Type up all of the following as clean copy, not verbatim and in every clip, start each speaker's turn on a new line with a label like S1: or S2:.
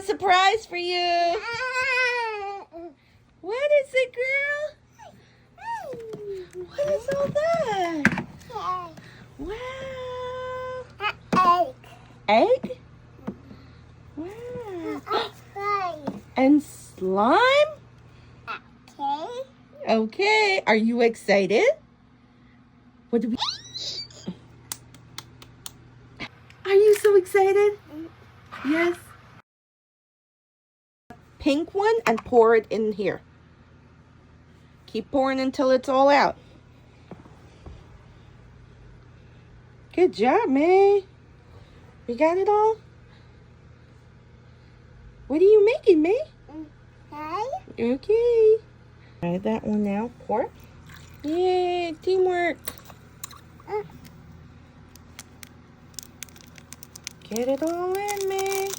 S1: surprise for you. What is it, girl? What is all that? Wow. Egg? Wow. And slime? Okay. Are you excited? What do we... Are you so excited? Yes. Pink one and pour it in here. Keep pouring until it's all out. Good job, May. You got it all? What are you making, May? Okay. Try that one now. Pour. Yay, teamwork. Get it all in, May.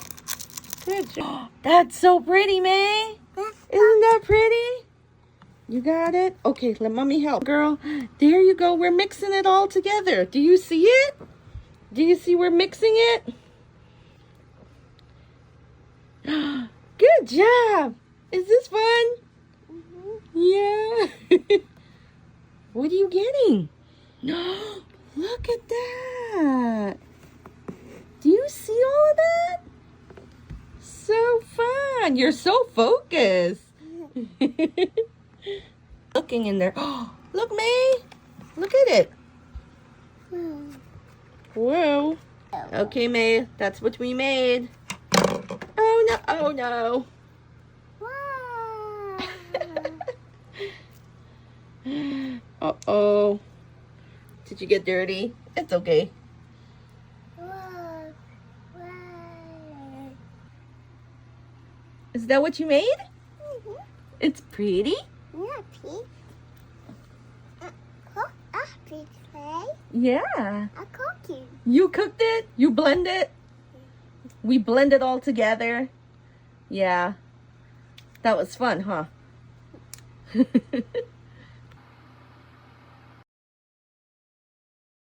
S1: Good job. That's so pretty, May. Isn't that pretty? You got it? Okay, let mommy help, girl. There you go. We're mixing it all together. Do you see it? Do you see we're mixing it? Good job. Is this fun? Yeah. What are you getting? Look at that. Do you see all of that? So fun. You're so focused. Looking in there. Oh, look, May. Look at it. Whoa. Okay, May. That's what we made. Oh, no. Oh, no. Uh-oh. Did you get dirty? It's okay. Is that what you made? It's pretty? Yeah.
S2: I cooked it.
S1: You cooked it? You blended it? We blended all together? Yeah. That was fun, huh?